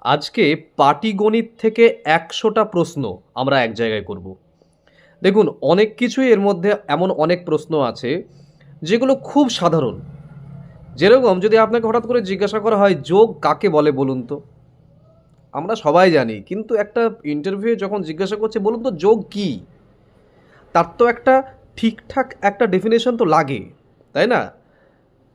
আজকে পাটিগণিত থেকে ১০০টা প্রশ্ন আমরা এক জায়গায় করব। দেখুন, অনেক কিছুই এর মধ্যে এমন অনেক প্রশ্ন আছে যেগুলো খুব সাধারণ। যেরকম যদি আপনাকে হঠাৎ করে জিজ্ঞাসা করা হয় যোগ কাকে বলে বলুন তো? আমরা সবাই জানি, কিন্তু একটা ইন্টারভিউ যখন জিজ্ঞাসা করছে বলুন তো যোগ কী? তার তো একটা ঠিকঠাক একটা ডেফিনেশন তো লাগে, তাই না?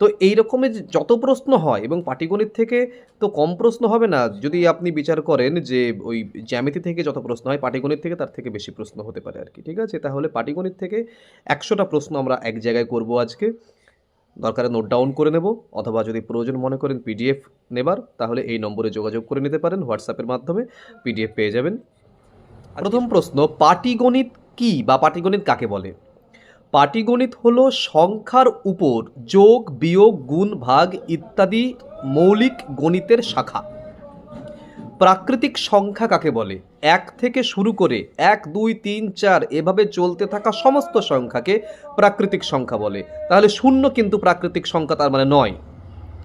তো এই রকমের যে যত প্রশ্ন হয়, এবং পাটিগণিত থেকে তো কম প্রশ্ন হবে না। যদি আপনি বিচার করেন যে ওই জ্যামিতি থেকে যত প্রশ্ন হয়, পাটিগণিত থেকে তার থেকে বেশি প্রশ্ন হতে পারে আর কি। ঠিক আছে? তাহলে পাটিগণিত থেকে ১০০টা প্রশ্ন আমরা এক জায়গায় করব আজকে। দরকারে নোট ডাউন করে নেব, অথবা যদি প্রয়োজন মনে করেন পিডিএফ নেবার, তাহলে এই নম্বরে যোগাযোগ করে নিতে পারেন, হোয়াটসঅ্যাপের মাধ্যমে পিডিএফ পেয়ে যাবেন। প্রথম প্রশ্ন, পাটিগণিত কী বা পাটিগণিত কাকে বলে? পাটিগণিত হলো সংখ্যার উপর যোগ, বিয়োগ, গুণ, ভাগ ইত্যাদি মৌলিক গণিতের শাখা। প্রাকৃতিক সংখ্যা কাকে বলে? ১ থেকে শুরু করে ১, ২, ৩, ৪ এভাবে চলতে থাকা সমস্ত সংখ্যাকে প্রাকৃতিক সংখ্যা বলে। তাহলে শূন্য কিন্তু প্রাকৃতিক সংখ্যা, তার মানে নয়,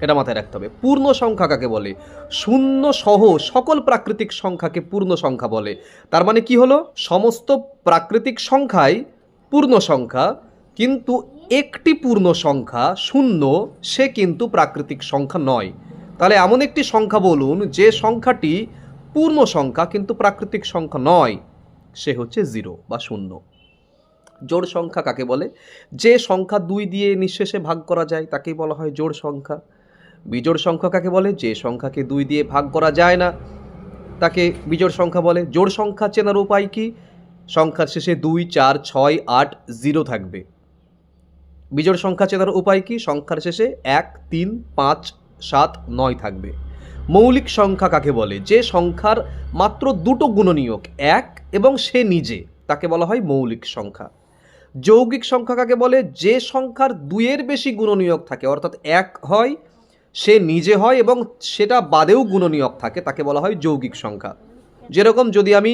এটা মাথায় রাখতে হবে। পূর্ণ সংখ্যা কাকে বলে? শূন্য সহ সকল প্রাকৃতিক সংখ্যাকে পূর্ণ সংখ্যা বলে। তার মানে কি হলো? সমস্ত প্রাকৃতিক সংখ্যাই পূর্ণ সংখ্যা, কিন্তু একটি পূর্ণ সংখ্যা শূন্য, সে কিন্তু প্রাকৃতিক সংখ্যা নয়। তাহলে এমন একটি সংখ্যা বলুন যে সংখ্যাটি পূর্ণ সংখ্যা কিন্তু প্রাকৃতিক সংখ্যা নয়, সে হচ্ছে 0 বা শূন্য। জোড় সংখ্যা কাকে বলে? যে সংখ্যা 2 দিয়ে নিঃশেষে ভাগ করা যায় তাকেই বলা হয় জোড় সংখ্যা। বিজোড় সংখ্যা কাকে বলে? যে সংখ্যাকে 2 দিয়ে ভাগ করা যায় না তাকে বিজোড় সংখ্যা বলে। জোড় সংখ্যা চেনার উপায় কি? সংখ্যার শেষে 2, 4, 6, 8, 0 থাকবে। বিজোড় সংখ্যা চেনার উপায় কি? সংখ্যার শেষে 1, 3, 5, 7, 9 থাকবে। মৌলিক সংখ্যা কাকে বলে? যে সংখ্যার মাত্র দুটো গুণনীয়ক 1 এবং সে নিজে, তাকে বলা হয় মৌলিক সংখ্যা। যৌগিক সংখ্যা কাকে বলে? যে সংখ্যার 2-এর বেশি গুণনীয়ক থাকে, অর্থাৎ 1 হয়, সে নিজে হয় এবং সেটা বাদেও গুণনীয়ক থাকে, তাকে বলা হয় যৌগিক সংখ্যা। যেরকম যদি আমি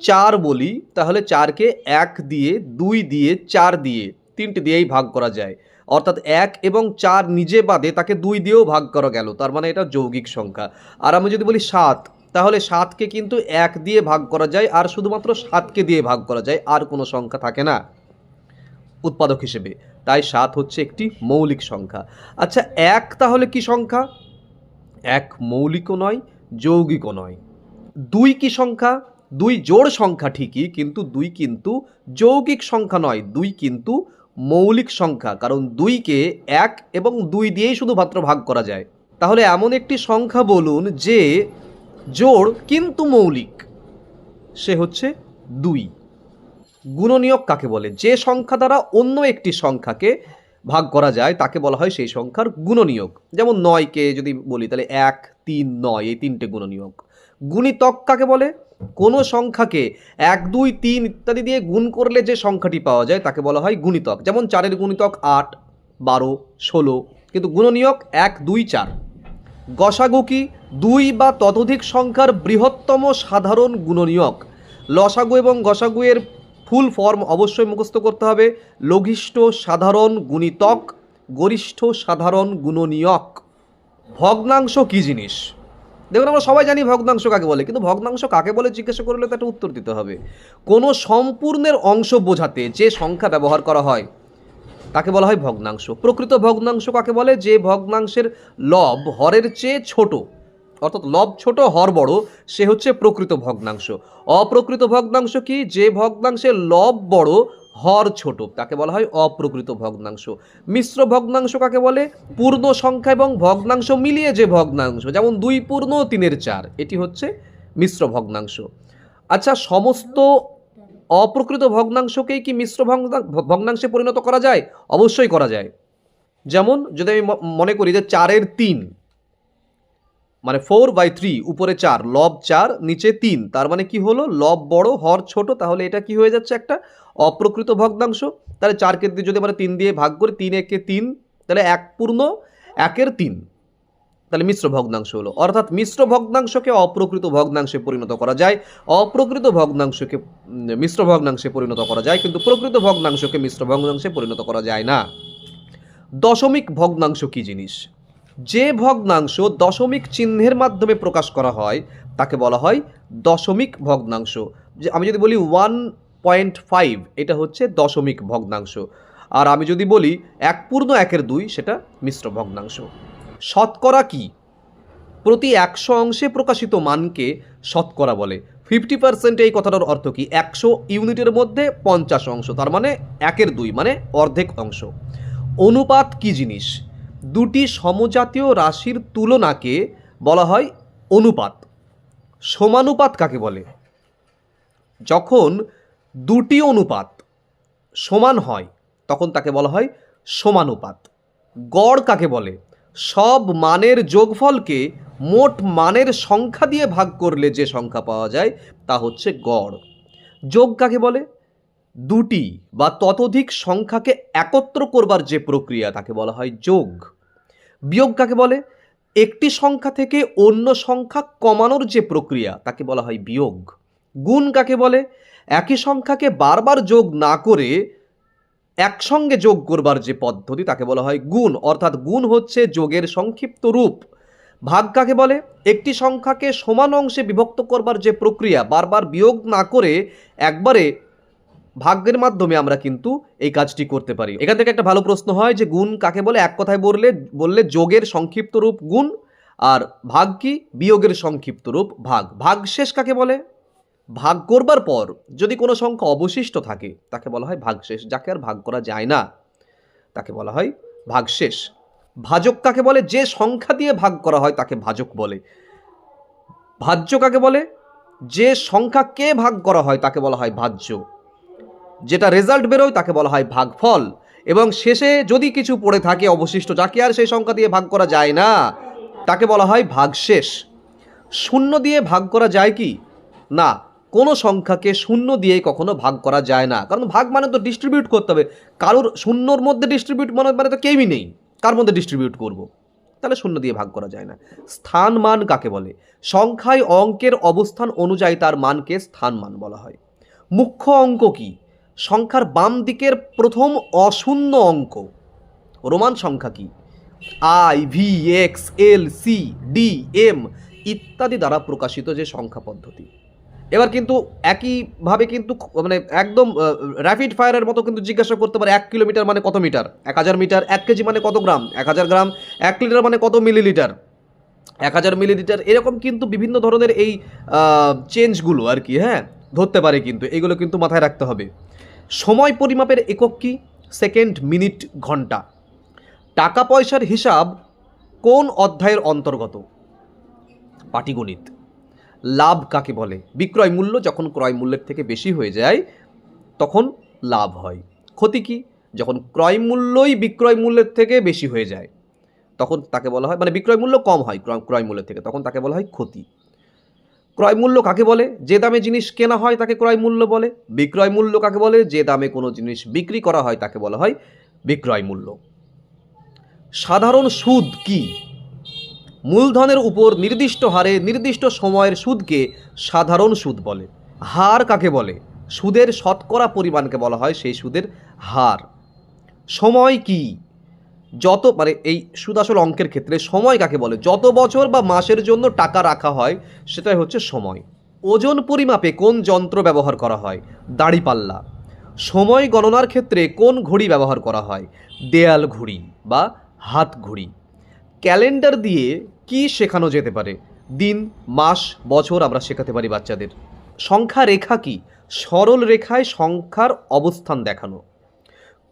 4 বলি, তাহলে 4কে 1 দিয়ে, 2 দিয়ে, 4 দিয়ে, 3টে দিয়েই ভাগ করা যায়, অর্থাৎ 1 এবং 4 নিজে বাদে তাকে 2 দিয়েও ভাগ করা গেল, তার মানে এটা যৌগিক সংখ্যা। আর আমি যদি বলি 7, তাহলে 7কে কিন্তু 1 দিয়ে ভাগ করা যায়, আর শুধুমাত্র 7কে দিয়ে ভাগ করা যায়, আর কোনো সংখ্যা থাকে না উৎপাদক হিসেবে। তাই 7 হচ্ছে একটি মৌলিক সংখ্যা। আচ্ছা, 1 তাহলে কি সংখ্যা? 1 মৌলিকও নয়, যৌগিকও নয়। 2 কি সংখ্যা? 2 জোড় সংখ্যা ঠিকই, কিন্তু 2 কিন্তু যৌগিক সংখ্যা নয়, 2 কিন্তু মৌলিক সংখ্যা, কারণ 2কে 1 এবং 2 দিয়েই শুধুমাত্র ভাগ করা যায়। তাহলে এমন একটি সংখ্যা বলুন যে জোড় কিন্তু মৌলিক, সে হচ্ছে 2। গুণনীয়ক কাকে বলে? যে সংখ্যা দ্বারা অন্য একটি সংখ্যাকে ভাগ করা যায় তাকে বলা হয় সেই সংখ্যার গুণনীয়ক। যেমন 9কে যদি বলি, তাহলে 1, 3, 9 এই 3টে গুণনীয়ক। গুণিতক কাকে বলে? কোনো সংখ্যাকে 1, 2, 3 ইত্যাদি দিয়ে গুণ করলে যে সংখ্যাটি পাওয়া যায় তাকে বলা হয় গুণিতক। যেমন 4-এর গুণিতক 8, 12, 16, কিন্তু গুণনীয়ক 1, 2, 4। গসাগু কি? 2 বা ততোধিক সংখ্যার বৃহত্তম সাধারণ গুণনীয়ক। লসাগু এবং গসাগু এর ফুল ফর্ম অবশ্যই মুখস্থ করতে হবে। লঘিষ্ঠ সাধারণ গুণিতক, গরিষ্ঠ সাধারণ গুণনীয়ক। ভগ্নাংশ কি জিনিস? দেখুন, আমরা সবাই জানি ভগ্নাংশ কাকে বলে, কিন্তু ভগ্নাংশ কাকে বলে জিজ্ঞাসা করলে তো একটা উত্তর দিতে হবে। কোনো সম্পূর্ণের অংশ বোঝাতে যে সংখ্যা ব্যবহার করা হয় তাকে বলা হয় ভগ্নাংশ। প্রকৃত ভগ্নাংশ কাকে বলে? যে ভগ্নাংশের লব হরের চেয়ে ছোট, অর্থাৎ লব ছোট হর বড়, সে হচ্ছে প্রকৃত ভগ্নাংশ। অপ্রকৃত ভগ্নাংশ কি? যে ভগ্নাংশের লব বড় হর ছোট, তাকে বলা হয় অপ্রকৃত ভগ্নাংশ। মিশ্র ভগ্নাংশ কাকে বলে? পূর্ণ সংখ্যা এবং ভগ্নাংশ মিলিয়ে যে ভগ্নাংশ, যেমন 2 পূর্ণ 3-এর 4, এটি হচ্ছে মিশ্র ভগ্নাংশ। আচ্ছা, সমস্ত অপ্রকৃত ভগ্নাংশকেই কি মিশ্র ভগ্নাংশে পরিণত করা যায়? অবশ্যই করা যায়। যেমন যদি আমি মনে করি যে 4-এর 3, মানে 4/3, উপরে 4, লব 4, নিচে 3, তার মানে কি হলো? লব বড় হর ছোট, তাহলে এটা কি হয়ে যাচ্ছে? একটা অপ্রকৃত ভগ্নাংশ। তাহলে 4কে যদি আমরা 3 দিয়ে ভাগ করি, 3 একে 3, তাহলে 1 পূর্ণ 1-এর 3, তাহলে মিশ্র ভগ্নাংশ হলো। অর্থাৎ মিশ্র ভগ্নাংশকে অপ্রকৃত ভগ্নাংশে পরিণত করা যায়, অপ্রকৃত ভগ্নাংশকে মিশ্র ভগ্নাংশে পরিণত করা যায়, কিন্তু প্রকৃত ভগ্নাংশকে মিশ্র ভগ্নাংশে পরিণত করা যায় না। দশমিক ভগ্নাংশ কি জিনিস? যে ভগ্নাংশ দশমিক চিহ্নের মাধ্যমে প্রকাশ করা হয় তাকে বলা হয় দশমিক ভগ্নাংশ। যে আমি যদি বলি 1.5 এটা হচ্ছে দশমিক ভগ্নাংশ, আর আমি যদি বলি 1/2 সেটা মিশ্র ভগ্নাংশ। শতকরা কি? প্রতি 100 অংশে প্রকাশিত মানকে শতকরা বলে। 50% এই কথাটার অর্থ কি? 100 ইউনিটের মধ্যে 50 অংশ, তার মানে 1/2 মানে অর্ধেক অংশ। অনুপাত কি জিনিস? দুটি সমজাতীয় রাশির তুলনাকে বলা হয় অনুপাত। সমানুপাত কাকে বলে? যখন দুটি অনুপাত সমান হয় তখন তাকে বলা হয় সমানুপাত। গড় কাকে বলে? সব মানের যোগফলকে মোট মানের সংখ্যা দিয়ে ভাগ করলে যে সংখ্যা পাওয়া যায় তা হচ্ছে গড়। যোগ কাকে বলে? দুটি বা ততোধিক সংখ্যাকে একত্র করবার যে প্রক্রিয়া তাকে বলা হয় যোগ। বিয়োগ কাকে বলে? একটি সংখ্যা থেকে অন্য সংখ্যা কমানোর যে প্রক্রিয়া তাকে বলা হয় বিয়োগ। গুণ কাকে বলে? একই সংখ্যাকে বারবার যোগ না করে একসঙ্গে যোগ করবার যে পদ্ধতি তাকে বলা হয় গুণ, অর্থাৎ গুণ হচ্ছে যোগের সংক্ষিপ্ত রূপ। ভাগ কাকে বলে? একটি সংখ্যাকে সমান অংশে বিভক্ত করবার যে প্রক্রিয়া, বারবার বিয়োগ না করে একবারে ভাগের মাধ্যমে আমরা কিন্তু এই কাজটি করতে পারি। এখান থেকে একটা ভালো প্রশ্ন হয় যে গুণ কাকে বলে? এক কথায় বললে যোগের সংক্ষিপ্ত রূপ গুণ, আর ভাগ কি? বিয়োগের সংক্ষিপ্ত রূপ ভাগ। ভাগশেষ কাকে বলে? ভাগ করবার পর যদি কোনো সংখ্যা অবশিষ্ট থাকে তাকে বলা হয় ভাগশেষ। যাকে আর ভাগ করা যায় না তাকে বলা হয় ভাগশেষ। ভাজক কাকে বলে? যে সংখ্যা দিয়ে ভাগ করা হয় তাকে ভাজক বলে। ভাজ্য কাকে বলে? যে সংখ্যাকে ভাগ করা হয় তাকে বলা হয় ভাজ্য। যেটা রেজাল্ট বেরোয় তাকে বলা হয় ভাগফল। এবং শেষে যদি কিছু পড়ে থাকে অবশিষ্ট, যাকে আর সেই সংখ্যা দিয়ে ভাগ করা যায় না তাকে বলা হয় ভাগশেষ। শূন্য দিয়ে ভাগ করা যায় কি? না, কোনো সংখ্যাকে শূন্য দিয়ে কখনো ভাগ করা যায় না, কারণ ভাগ মানে তো ডিস্ট্রিবিউট করতে হবে। কারোর শূন্যর মধ্যে ডিস্ট্রিবিউট মানে তো কেউই নেই, কার মধ্যে ডিস্ট্রিবিউট করব? তাহলে শূন্য দিয়ে ভাগ করা যায় না। স্থান মান কাকে বলে? সংখ্যায় অঙ্কের অবস্থান অনুযায়ী তার মানকে স্থান মান বলা হয়। মুখ্য অঙ্ক কি? সংখ্যার বাম দিকের প্রথম অশূন্য অঙ্ক। রোমান সংখ্যা কি? I, V, X, L, C, D, M ইত্যাদি দ্বারা প্রকাশিত যে সংখ্যা পদ্ধতি। এবার কিন্তু একইভাবে কিন্তু মানে একদম র্যাপিড ফায়ারের মতো কিন্তু জিজ্ঞাসা করতে পারে 1 কিলোমিটার মানে কত মিটার, 1000 মিটার, 1 কেজি মানে কত গ্রাম, 1000 গ্রাম, 1 লিটার মানে কত মিলিলিটার, 1000 মিলিলিটার, এরকম কিন্তু বিভিন্ন ধরনের এই চেঞ্জগুলো আর কি হ্যাঁ ধরতে পারে, কিন্তু এগুলো কিন্তু মাথায় রাখতে হবে। সময় পরিমাপের একক কি? সেকেন্ড, মিনিট, ঘন্টা। টাকা পয়সার হিসাব কোন অধ্যায়ের অন্তর্গত? পাটিগণিত। লাভ কাকে বলে? বিক্রয় মূল্য যখন ক্রয় মূল্যের থেকে বেশি হয়ে যায় তখন লাভ হয়। ক্ষতি কি? যখন ক্রয় মূল্যই বিক্রয় মূল্যের থেকে বেশি হয়ে যায় তখন তাকে বলা হয়, মানে বিক্রয় মূল্য কম হয় ক্রয় মূল্যের থেকে, তখন তাকে বলা হয় ক্ষতি। ক্রয় মূল্য কাকে বলে? যে দামে জিনিস কেনা হয় তাকে ক্রয় মূল্য বলে। বিক্রয় মূল্য কাকে বলে? যে দামে কোনো জিনিস বিক্রি করা হয় তাকে বলা হয় বিক্রয় মূল্য। সাধারণ সুদ কি? মূলধনের উপর নির্দিষ্ট হারে নির্দিষ্ট সময়ের সুদকে সাধারণ সুদ বলে। হার কাকে বলে? সুদের শতকরা পরিমাণকে বলা হয় সেই সুদের হার। সময় কি? যত মানে এই সুদ আসল অঙ্কের ক্ষেত্রে সময় কাকে বলে? যত বছর বা মাসের জন্য টাকা রাখা হয় সেটাই হচ্ছে সময়। ওজন পরিমাপে কোন যন্ত্র ব্যবহার করা হয়? দাঁড়িপাল্লা। সময় গণনার ক্ষেত্রে কোন ঘড়ি ব্যবহার করা হয়? দেয়াল ঘড়ি বা হাত ঘড়ি। ক্যালেন্ডার দিয়ে কি শেখানো যেতে পারে? দিন, মাস, বছর আমরা শেখাতে পারি বাচ্চাদের। সংখ্যা রেখা কি? সরল রেখায় সংখ্যার অবস্থান দেখানো।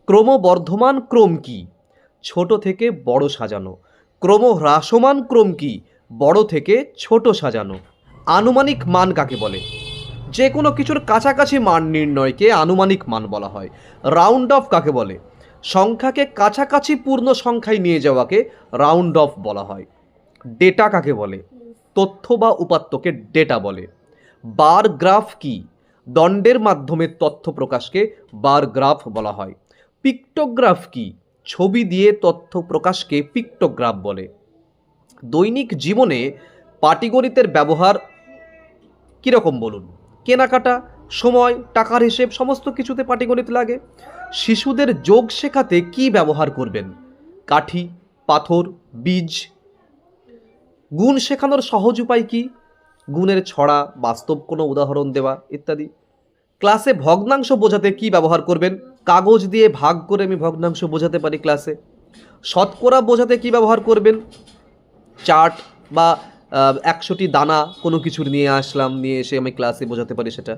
ক্রমবর্ধমান ক্রম কি? ছোট থেকে বড় সাজানো। ক্রমহ্রাসমান ক্রম কি? বড় থেকে ছোট সাজানো। আনুমানিক মান কাকে বলে? যে কোনো কিছুর কাছাকাছি মান নির্ণয়কে আনুমানিক মান বলা হয়। রাউন্ড অফ কাকে বলে? সংখ্যাকে কাছাকাছি পূর্ণ সংখ্যায় নিয়ে যাওয়াকে রাউন্ড অফ বলা হয়। ডেটা কাকে বলে? তথ্য বা উপাত্তকে ডেটা বলে। বার গ্রাফ কি? দণ্ডের মাধ্যমে তথ্য প্রকাশকে বার গ্রাফ বলা হয়। পিক্টোগ্রাফ কি? ছবি দিয়ে তথ্য প্রকাশকে পিক্টোগ্রাফ বলে। দৈনিক জীবনে পাটিগণিতের ব্যবহার কীরকম বলুন? কেনাকাটা, সময়, টাকার হিসেব সমস্ত কিছুতে পাটিগণিত লাগে। শিশুদের যোগ শেখাতে কি ব্যবহার করবেন? কাঠি, পাথর, বীজ, গুণ শেখানোর সহজ উপায় কি? গুণের ছড়া, বাস্তব কোনো উদাহরণ দেওয়া ইত্যাদি। ক্লাসে ভগ্নাংশ বোঝাতে কি ব্যবহার করবেন? কাগজ দিয়ে ভাগ করে আমি ভগ্নাংশ বোঝাতে পারি ক্লাসে। শতকরা বোঝাতে কি ব্যবহার করবেন? চার্ট বা ১০০টি দানা কোনো কিছুর নিয়ে আসলাম, নিয়ে এসে আমি ক্লাসে বোঝাতে পারি সেটা।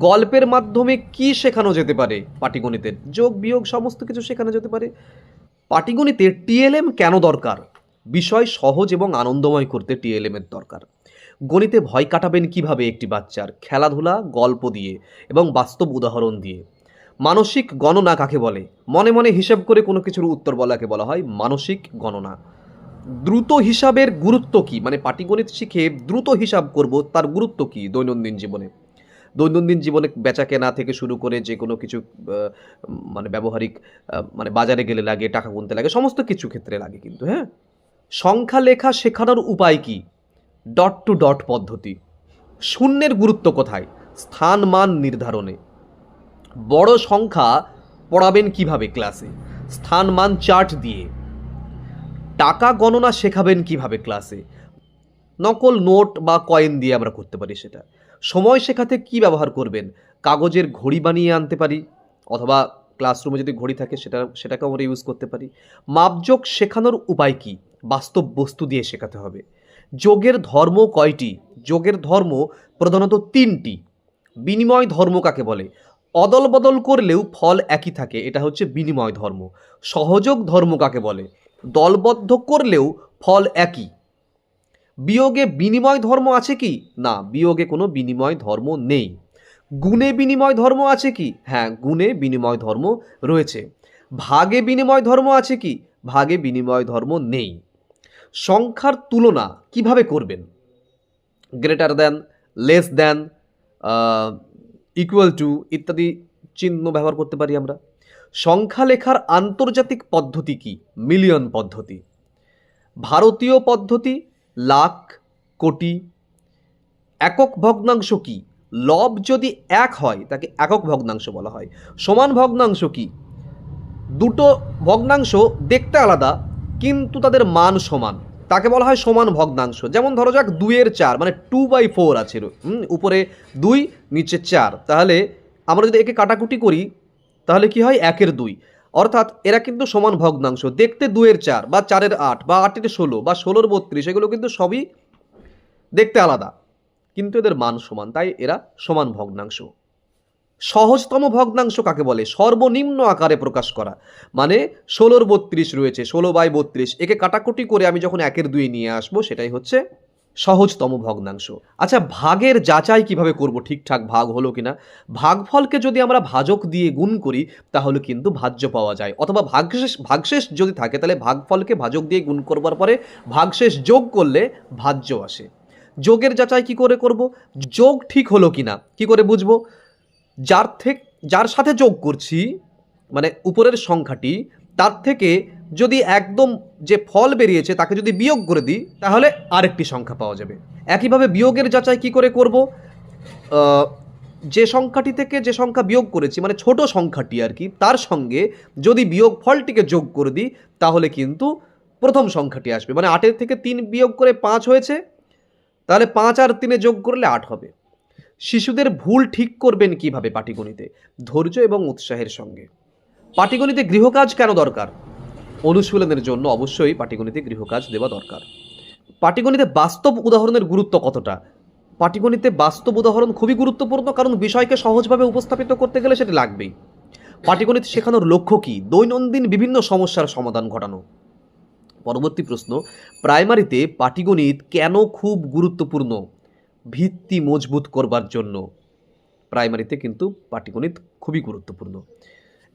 গল্পের মাধ্যমে কি শেখানো যেতে পারে? পাটিগণিতের যোগ বিয়োগ সমস্ত কিছু শেখানো যেতে পারে। পাটিগণিতে টিএলএম কেন দরকার? বিষয় সহজ এবং আনন্দময় করতে টিএলএম এর দরকার। গণিতে ভয় কাটাবেন কিভাবে একটি বাচ্চার? খেলাধুলা, গল্প দিয়ে এবং বাস্তব উদাহরণ দিয়ে। মানসিক গণনা কাকে বলে? মনে মনে হিসাব করে কোনো কিছুর উত্তর বলাকে বলা হয় মানসিক গণনা। দ্রুত হিসাবের গুরুত্ব কি? মানে পাটিগণিত শিখে দ্রুত হিসাব করব, তার গুরুত্ব কি দৈনন্দিন জীবনে? দৈনন্দিন জীবনে বেচা কেনা থেকে শুরু করে যে কোনো কিছু মানে ব্যবহারিক মানে বাজারে গেলে লাগে, টাকা গুনতে লাগে, সমস্ত কিছু ক্ষেত্রে লাগে কিন্তু। হ্যাঁ, সংখ্যা লেখা শেখানোর উপায় কি? ডট টু ডট পদ্ধতি। শূন্যের গুরুত্ব কোথায়? স্থান মান নির্ধারণে। বড় সংখ্যা পড়াবেন কিভাবে ক্লাসে? স্থান মান চার্ট দিয়ে। টাকা গণনা শেখাবেন কিভাবে ক্লাসে? নকল নোট বা কয়েন দিয়ে আমরা করতে পারি সেটা। সময় শেখাতে কি ব্যবহার করবেন? কাগজের ঘড়ি বানিয়ে আনতে পারি, অথবা ক্লাসরুমে যদি ঘড়ি থাকে সেটাকেও আমরা ইউজ করতে পারি। মাপজোক শেখানোর উপায় কি? বাস্তব বস্তু দিয়ে শেখাতে হবে। যোগের ধর্ম কয়টি? যোগের ধর্ম প্রধানত 3টি। বিনিময় ধর্ম কাকে বলে? অদল বদল করলেও ফল একই থাকে, এটা হচ্ছে বিনিময় ধর্ম। সহযোগ ধর্ম কাকে বলে? দলবদ্ধ করলেও ফল একই। বিয়োগে বিনিময় ধর্ম আছে কি? না, বিয়োগে কোনো বিনিময় ধর্ম নেই। গুণে বিনিময় ধর্ম আছে কি? হ্যাঁ, গুণে বিনিময় ধর্ম রয়েছে। ভাগে বিনিময় ধর্ম আছে কি? ভাগে বিনিময় ধর্ম নেই। সংখ্যার তুলনা কিভাবে করবেন? Greater than, less than, equal to ইত্যাদি চিহ্ন ব্যবহার করতে পারি আমরা। সংখ্যা লেখার আন্তর্জাতিক পদ্ধতি কি? মিলিয়ন পদ্ধতি। ভারতীয় পদ্ধতি লাখ, কোটি। একক ভগ্নাংশ কি? লব যদি 1 হয় তাকে একক ভগ্নাংশ বলা হয়। সমান ভগ্নাংশ কি? দুটো ভগ্নাংশ দেখতে আলাদা কিন্তু তাদের মান সমান, তাকে বলা হয় সমান ভগ্নাংশ। যেমন ধরো যাক 2/4 মানে 2/4 আছে, উপরে 2 নিচে 4, তাহলে আমরা যদি একে কাটাকুটি করি তাহলে কি হয়? 1/2। অর্থাৎ এরা কিন্তু সমান ভগ্নাংশ, দেখতে 2/4 বা 4/8 বা 8/16 বা 16/32, এগুলো কিন্তু সবই দেখতে আলাদা কিন্তু এদের মান সমান, তাই এরা সমান ভগ্নাংশ। সহজতম ভগ্নাংশ কাকে বলে? সর্বনিম্ন আকারে প্রকাশ করা, মানে 16/32 রয়েছে, 16/32, একে কাটাকুটি করে আমি যখন 1/2 নিয়ে আসবো সেটাই হচ্ছে সহজতম ভগ্নাংশ। আচ্ছা, ভাগের যাচাই কিভাবে করব ঠিকঠাক ভাগ হলো কিনা? ভাগফলকে যদি আমরা ভাজক দিয়ে গুণ করি তাহলে কিন্তু ভাজ্য পাওয়া যায়, অথবা ভাগশেষ যদি থাকে তাহলে ভাগফলকে ভাজক দিয়ে গুণ করবার পরে ভাগশেষ যোগ করলে ভাজ্য আসে। যোগের যাচাই কি করে করব? যোগ ঠিক হলো কিনা কি করে বুঝবো? যার সাথে যোগ করছি, মানে উপরের সংখ্যাটি, তার থেকে যদি একদম যে ফল বেরিয়েছে তাকে যদি বিয়োগ করে দিই তাহলে আরেকটি সংখ্যা পাওয়া যাবে। একইভাবে বিয়োগের যাচাই কি করে করব? যে সংখ্যাটি থেকে যে সংখ্যা বিয়োগ করেছি, মানে ছোট সংখ্যাটি আর কি, তার সঙ্গে যদি বিয়োগ ফলটিকে যোগ করে দিই তাহলে কিন্তু প্রথম সংখ্যাটি আসবে। মানে 8 থেকে 3 বিয়োগ করে 5 হয়েছে, তাহলে 5 আর 3 যোগ করলে 8 হবে। শিশুদের ভুল ঠিক করবেন কিভাবে পাটিগণিতে? ধৈর্য এবং উৎসাহের সঙ্গে। পাটিগণিতে গৃহকাজ কেন দরকার? অনুশীলনের জন্য অবশ্যই পাটিগণিতে গৃহকাজ দেওয়া দরকার। পাটিগণিতে বাস্তব উদাহরণের গুরুত্ব কতটা? পাটিগণিতে বাস্তব উদাহরণ খুবই গুরুত্বপূর্ণ, কারণ বিষয়কে সহজভাবে উপস্থাপিত করতে গেলে সেটা লাগবেই। পাটিগণিত শেখানোর লক্ষ্য কি? দৈনন্দিন বিভিন্ন সমস্যার সমাধান ঘটানো। পরবর্তী প্রশ্ন, প্রাইমারিতে পাটিগণিত কেন খুব গুরুত্বপূর্ণ? ভিত্তি মজবুত করবার জন্য প্রাইমারিতে কিন্তু পাটিগণিত খুবই গুরুত্বপূর্ণ।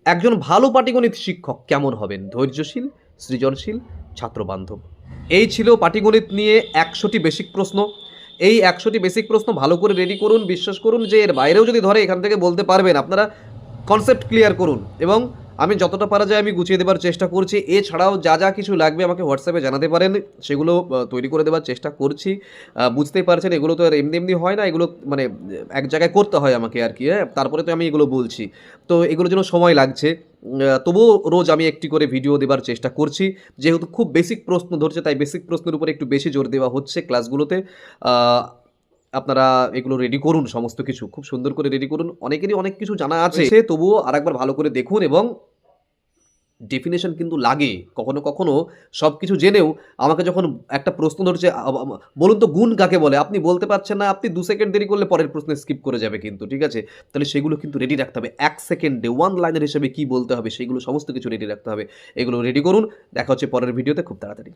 একজন ভালো পাটিগণিত শিক্ষক কেমন হবেন? ধৈর্যশীল, সৃজনশীল, ছাত্রবান্ধব। এই ছিল পাটিগণিত নিয়ে 100টি বেসিক প্রশ্ন। এই 100টি বেসিক প্রশ্ন ভালো করে রেডি করুন। বিশ্বাস করুন যে এর বাইরেও যদি ধরে এখান থেকে বলতে পারবেন, আপনারা কনসেপ্ট ক্লিয়ার করুন এবং আমি যতটা পারা যায় আমি গুছিয়ে দেবার চেষ্টা করছি। এছাড়াও যা, যা কিছু লাগবে আমাকে হোয়াটসঅ্যাপে জানাতে পারেন। সেগুলো তৈরি করে দেবার চেষ্টা করছি। বুঝতেই পারছেন এগুলো তো আর এমনি, এমনি হয় না। এগুলো মানে এক জায়গায় করতে হয় আমাকে আরকি, হ্যাঁ? তারপরে তো আমি এগুলো বলছি। তো এগুলোর জন্য সময় লাগছে। তবুও রোজ আমি একটি করে ভিডিও দেবার চেষ্টা করছি। যেহেতু খুব বেসিক প্রশ্ন ধরছে তাই বেসিক প্রশ্নের উপরে একটু বেশি জোর দেওয়া হচ্ছে ক্লাসগুলোতে। আ আপনারা এগুলো রেডি করুন সমস্ত কিছু। খুব সুন্দর করে রেডি করুন। অনেকেরই অনেক কিছু জানা আছে। তবুও আরেকবার ভালো করে দেখুন এবং ডেফিনিশন কিন্তু লাগে। কখনো, কখনো সবকিছু জেনেও আমাকে যখন একটা প্রশ্ন ধরছে বলুন তো গুণ কাকে বলে? আপনি বলতে পারছেন না, আপনি ২ সেকেন্ড দেরি করলে পরের প্রশ্নে স্কিপ করে যাবে কিন্তু, ঠিক আছে? তাহলে সেগুলো কিন্তু রেডি রাখতে হবে। ১ সেকেন্ডে 1 লাইনার হিসেবে কি বলতে হবে সেগুলো সমস্ত কিছু রেডি রাখতে হবে। এগুলো রেডি করুন। দেখা হচ্ছে পরের ভিডিওতে খুব তাড়াতাড়ি।